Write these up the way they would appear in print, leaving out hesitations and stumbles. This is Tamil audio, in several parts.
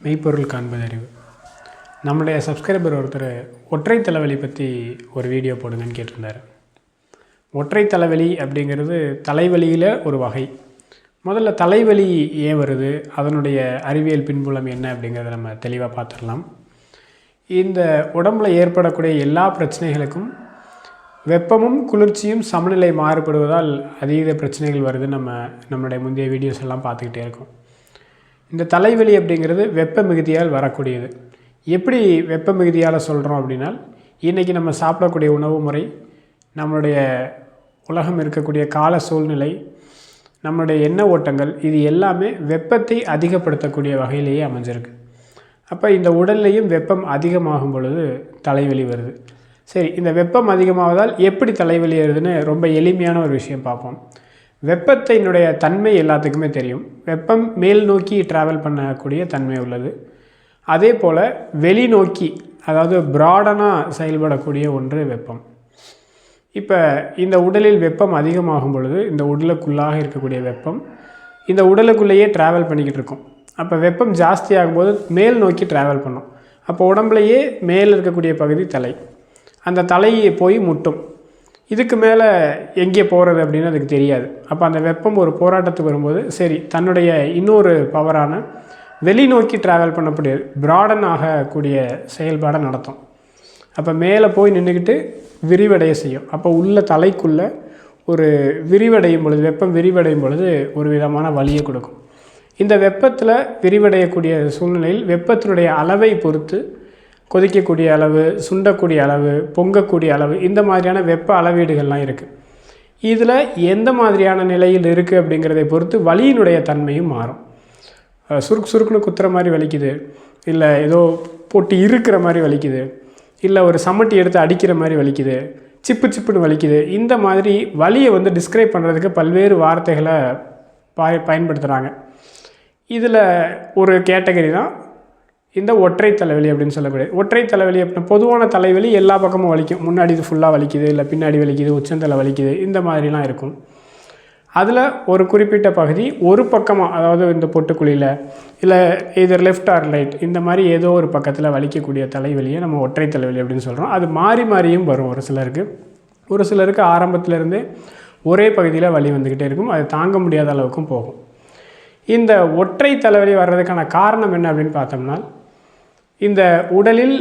மெய்ப்பொருள் காண்பது அறிவு. நம்முடைய சப்ஸ்கிரைபர் ஒருத்தர் ஒற்றை தலைவலி பற்றி ஒரு வீடியோ போடுங்கன்னு கேட்டிருந்தார். ஒற்றை தலைவலி அப்படிங்கிறது தலைவலியில் ஒரு வகை. முதல்ல தலைவலி ஏன் வருது, அதனுடைய அறிவியல் பின்புலம் என்ன அப்படிங்கிறத நம்ம தெளிவாக பார்த்துடலாம். இந்த உடம்பில் ஏற்படக்கூடிய எல்லா பிரச்சனைகளுக்கும் வெப்பமும் குளிர்ச்சியும் சமநிலை மாறுபடுவதால் அதீத பிரச்சனைகள் வருது. நம்மளுடைய முந்தைய வீடியோஸ் எல்லாம் பார்த்துக்கிட்டே இருக்கோம். இந்த தலைவலி அப்படிங்கிறது வெப்ப மிகுதியால் வரக்கூடியது. எப்படி வெப்ப மிகுதியால் சொல்கிறோம் அப்படின்னா, இன்றைக்கி நம்ம சாப்பிடக்கூடிய உணவு முறை, நம்மளுடைய உலகம் இருக்கக்கூடிய கால சூழ்நிலை, நம்மளுடைய எண்ண ஓட்டங்கள், இது எல்லாமே வெப்பத்தை அதிகப்படுத்தக்கூடிய வகையிலேயே அமைஞ்சிருக்கு. அப்போ இந்த உடல்லையும் வெப்பம் அதிகமாகும் பொழுது தலைவலி வருது. சரி, இந்த வெப்பம் அதிகமாவதால் எப்படி தலைவலி வருதுன்னு ரொம்ப எளிமையான ஒரு விஷயம் பார்ப்போம். வெப்பத்தினுடைய தன்மை எல்லாத்துக்குமே தெரியும். வெப்பம் மேல் நோக்கி ட்ராவல் பண்ணக்கூடிய தன்மை உள்ளது. அதே போல் வெளிநோக்கி, அதாவது ப்ராடனாக செயல்படக்கூடிய ஒன்று வெப்பம். இப்போ இந்த உடலில் வெப்பம் அதிகமாகும் பொழுது இந்த உடலுக்குள்ளாக இருக்கக்கூடிய வெப்பம் இந்த உடலுக்குள்ளேயே ட்ராவல் பண்ணிக்கிட்டு இருக்கும். அப்போ வெப்பம் ஜாஸ்தி ஆகும்போது மேல் நோக்கி ட்ராவல் பண்ணும். அப்போ உடம்புலையே மேல் இருக்கக்கூடிய பகுதி தலை, அந்த தலையை போய் முட்டும். இதுக்கு மேலே எங்கே போகிறது அப்படின்னு அதுக்கு தெரியாது. அப்போ அந்த வெப்பம் ஒரு போராட்டத்துக்கு வரும்போது சரி, தன்னுடைய இன்னொரு பவரான வெளிநோக்கி ட்ராவல் பண்ணக்கூடிய ப்ராடன் ஆகக்கூடிய செயல்பாடை நடத்தும். அப்போ மேலே போய் நின்றுக்கிட்டு விரிவடைய செய்யும். அப்போ உள்ள தலைக்குள்ளே ஒரு விரிவடையும் பொழுது, வெப்பம் விரிவடையும் பொழுது ஒரு விதமான வலியை கொடுக்கும். இந்த வெப்பத்தில் விரிவடையக்கூடிய சூழ்நிலையில் வெப்பத்தினுடைய அளவை பொறுத்து கொதிக்கக்கூடிய அளவு, சுண்டக்கூடிய அளவு, பொங்கக்கூடிய அளவு, இந்த மாதிரியான வெப்ப அளவீடுகள்லாம் இருக்குது. இதில் எந்த மாதிரியான நிலையில் இருக்குது அப்படிங்கிறதை பொறுத்து வலியினுடைய தன்மையும் மாறும். சுருக்குன்னு குத்துற மாதிரி வலிக்குது, இல்லை ஏதோ போட்டு இருக்கிற மாதிரி வலிக்குது, இல்லை ஒரு சம்மட்டி எடுத்து அடிக்கிற மாதிரி வலிக்குது, சிப்புன்னு வலிக்குது. இந்த மாதிரி வலியை டிஸ்கிரைப் பண்ணுறதுக்கு பல்வேறு வார்த்தைகளை பயன்படுத்துகிறாங்க. இதில் ஒரு கேட்டகரி தான் இந்த ஒற்றை தலைவலி அப்படின்னு சொல்லக்கூடியது. ஒற்றை தலைவலி அப்படின்னா பொதுவான தலைவலி எல்லா பக்கமும் வலிக்கும். முன்னாடி இது ஃபுல்லாக வலிக்குது, இல்லை பின்னாடி வலிக்குது, உச்சந்தலை வலிக்குது, இந்த மாதிரிலாம் இருக்கும். அதில் ஒரு குறிப்பிட்ட பகுதி ஒரு பக்கமாக, அதாவது இந்த பொட்டுக்குழியில் இல்லை இதர் லெஃப்ட் ஆர் ரைட், இந்த மாதிரி ஏதோ ஒரு பக்கத்தில் வலிக்கக்கூடிய தலைவலியை நம்ம ஒற்றை தலைவலி அப்படின்னு சொல்கிறோம். அது மாறியும் வரும். ஒரு சிலருக்கு ஆரம்பத்திலேருந்தே ஒரே பகுதியில் வலி வந்துக்கிட்டே இருக்கும். அது தாங்க முடியாத அளவுக்கும் போகும். இந்த ஒற்றை தலைவலி வர்றதுக்கான காரணம் என்ன அப்படின்னு பார்த்தோம்னா, இந்த உடலில்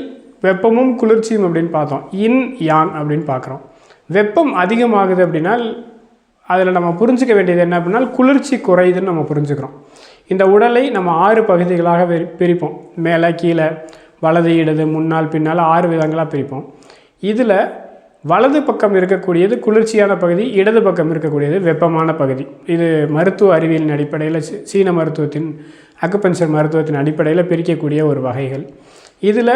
வெப்பமும் குளிர்ச்சியும் அப்படின்னு பார்த்தோம். இன் யாங் அப்படின்னு பார்க்குறோம். வெப்பம் அதிகமாகுது அப்படின்னா அதில் நம்ம புரிஞ்சிக்க வேண்டியது என்ன அப்படின்னா, குளிர்ச்சி குறையுதுன்னு நம்ம புரிஞ்சுக்கிறோம். இந்த உடலை நம்ம 6 பகுதிகளாக பிரிப்போம். மேலே கீழே வலது இடது முன்னால் பின்னால் 6 விதங்களாக பிரிப்போம். இதில் வலது பக்கம் இருக்கக்கூடியது குளிர்ச்சியான பகுதி, இடது பக்கம் இருக்கக்கூடியது வெப்பமான பகுதி. இது மருத்துவ அறிவியலின் அடிப்படையில், சீன மருத்துவத்தின் அக்குபஞ்சர் மருத்துவத்தின் அடிப்படையில் பிரிக்கக்கூடிய ஒரு வகைகள். இதில்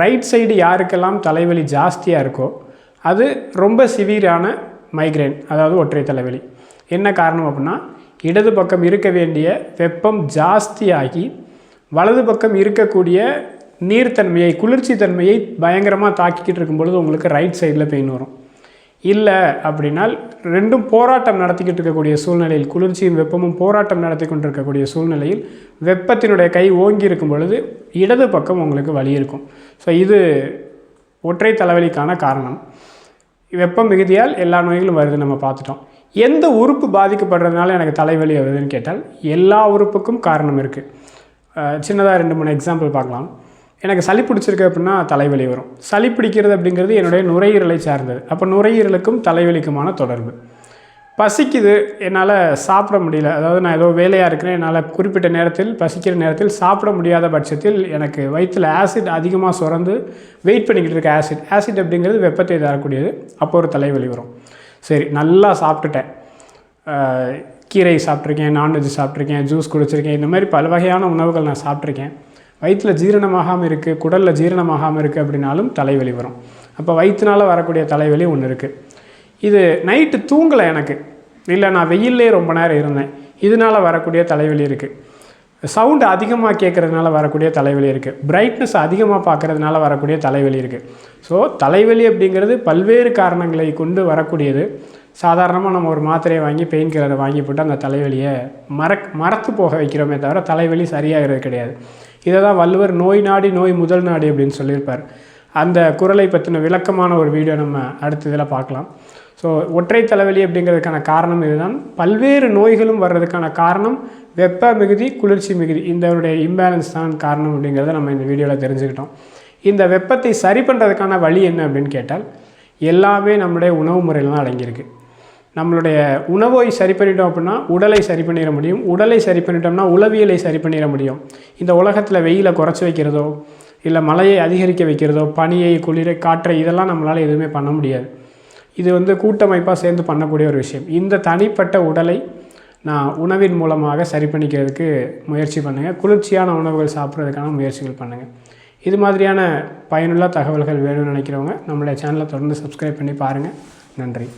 ரைட் சைடு யாருக்கெல்லாம் தலைவலி ஜாஸ்தியாக இருக்கோ அது ரொம்ப சிவியரான மைக்ரைன், அதாவது ஒற்றை தலைவலி. என்ன காரணம் அப்படின்னா, இடது பக்கம் இருக்க வேண்டிய வெப்பம் ஜாஸ்தியாகி வலது பக்கம் இருக்கக்கூடிய நீர்த்தன்மையை, குளிர்ச்சி தன்மையை பயங்கரமாக தாக்கிக்கிட்டு இருக்கும் பொழுது உங்களுக்கு ரைட் சைடில் பெயின் வரும். இல்லை அப்படின்னால் ரெண்டும் போராட்டம் நடத்திக்கிட்டு இருக்கக்கூடிய சூழ்நிலையில், குளிர்ச்சியும் வெப்பமும் போராட்டம் நடத்தி கொண்டு இருக்கக்கூடிய சூழ்நிலையில் வெப்பத்தினுடைய கை ஓங்கி இருக்கும் பொழுது இடது பக்கம் உங்களுக்கு வலி இருக்கும். ஸோ இது ஒற்றை தலைவலிக்கான காரணம். வெப்பம் மிகுதியால் எல்லா நோய்களும் வருது நம்ம பார்த்துட்டோம். எந்த உறுப்பு பாதிக்கப்படுறதுனால எனக்கு தலைவலி வருதுன்னு கேட்டால் எல்லா உறுப்புக்கும் காரணம் இருக்குது. சின்னதாக 2-3 எக்ஸாம்பிள் பார்க்கலாம். எனக்கு சளி பிடிச்சிருக்கு அப்படின்னா தலைவலி வரும். சளி பிடிக்கிறது அப்படிங்கிறது என்னுடைய நுரையீரலை சார்ந்தது. அப்போ நுரையீரலுக்கும் தலைவலிக்குமான தொடர்பு. பசிக்குது, என்னால் சாப்பிட முடியல, அதாவது நான் ஏதோ வேலையாக இருக்கிறேன், என்னால் குறிப்பிட்ட நேரத்தில் பசிக்கிற நேரத்தில் சாப்பிட முடியாத பட்சத்தில் எனக்கு வயிற்றில் ஆசிட் அதிகமாக சுரந்து வெயிட் பண்ணிக்கிட்டு இருக்க ஆசிட் அப்படிங்கிறது வெப்பத்தை தரக்கூடியது. அப்போ ஒரு தலைவலி வரும். சரி, நல்லா சாப்பிட்டுட்டேன், கீரை சாப்பிட்ருக்கேன், நான்வெஜ் சாப்பிட்ருக்கேன், ஜூஸ் குடிச்சிருக்கேன், இந்த மாதிரி பல வகையான உணவுகள் நான் சாப்பிட்ருக்கேன், வயிற்றில் ஜீரணமாகாமல் இருக்குது, குடலில் ஜீரணமாகாமல் இருக்குது அப்படின்னாலும் தலைவலி வரும். அப்போ வயிற்றுனால் வரக்கூடிய தலைவலி ஒன்று இருக்குது. இது நைட்டு தூங்கலை எனக்கு, இல்லை நான் வெயிலே ரொம்ப நேரம் இருந்தேன், இதனால் வரக்கூடிய தலைவலி இருக்குது. சவுண்டு அதிகமாக கேட்குறதுனால வரக்கூடிய தலைவலி இருக்குது. பிரைட்னஸ் அதிகமாக பார்க்குறதுனால வரக்கூடிய தலைவலி இருக்குது. ஸோ தலைவலி அப்படிங்கிறது பல்வேறு காரணங்களை கொண்டு வரக்கூடியது. சாதாரணமாக நம்ம ஒரு மாத்திரையை வாங்கி பெயின் கில்லரை வாங்கி போட்டு அந்த தலைவலியை மறத்து போக வைக்கிறோமே தவிர தலைவலி சரியாகிறது கிடையாது. இதை தான் வள்ளுவர் நோய் நாடி நோய் முதல் நாடி அப்படின்னு சொல்லியிருப்பார். அந்த குறளை பற்றின விளக்கமான ஒரு வீடியோ நம்ம அடுத்த இதில் பார்க்கலாம். ஸோ ஒற்றை தலைவலி அப்படிங்கிறதுக்கான காரணம் இதுதான். பல்வேறு நோய்களும் வர்றதுக்கான காரணம் வெப்ப மிகுதி, குளிர்ச்சி மிகுதி, இதனுடைய இம்பேலன்ஸ் தான் காரணம் அப்படிங்கிறத நம்ம இந்த வீடியோவில் தெரிஞ்சுக்கிட்டோம். இந்த வெப்பத்தை சரி பண்ணுறதுக்கான வழி என்ன அப்படின்னு கேட்டால் எல்லாமே நம்மளுடைய உணவு முறையில் தான் அடங்கியிருக்கு. நம்மளுடைய உணவை சரி பண்ணிட்டோம் அப்படின்னா உடலை சரி பண்ணிட முடியும். உடலை சரி பண்ணிட்டோம்னா உளவியலை சரி பண்ணிட முடியும். இந்த உலகத்தில் வெயிலை குறைச்சி வைக்கிறதோ இல்லை மழையை அதிகரிக்க வைக்கிறதோ, பனியை, குளிரை, காற்றை, இதெல்லாம் நம்மளால் எதுவுமே பண்ண முடியாது. இது கூட்டமைப்பாக சேர்ந்து பண்ணக்கூடிய ஒரு விஷயம். இந்த தனிப்பட்ட உடலை நான் உணவின் மூலமாக சரி பண்ணிக்கிறதுக்கு முயற்சி பண்ணுங்கள். குளிர்ச்சியான உணவுகள் சாப்பிட்றதுக்கான முயற்சிகள் பண்ணுங்கள். இது மாதிரியான பயனுள்ள தகவல்கள் வேணும்னு நினைக்கிறவங்க நம்மளுடைய சேனலை தொடர்ந்து சப்ஸ்கிரைப் பண்ணி பாருங்கள். நன்றி.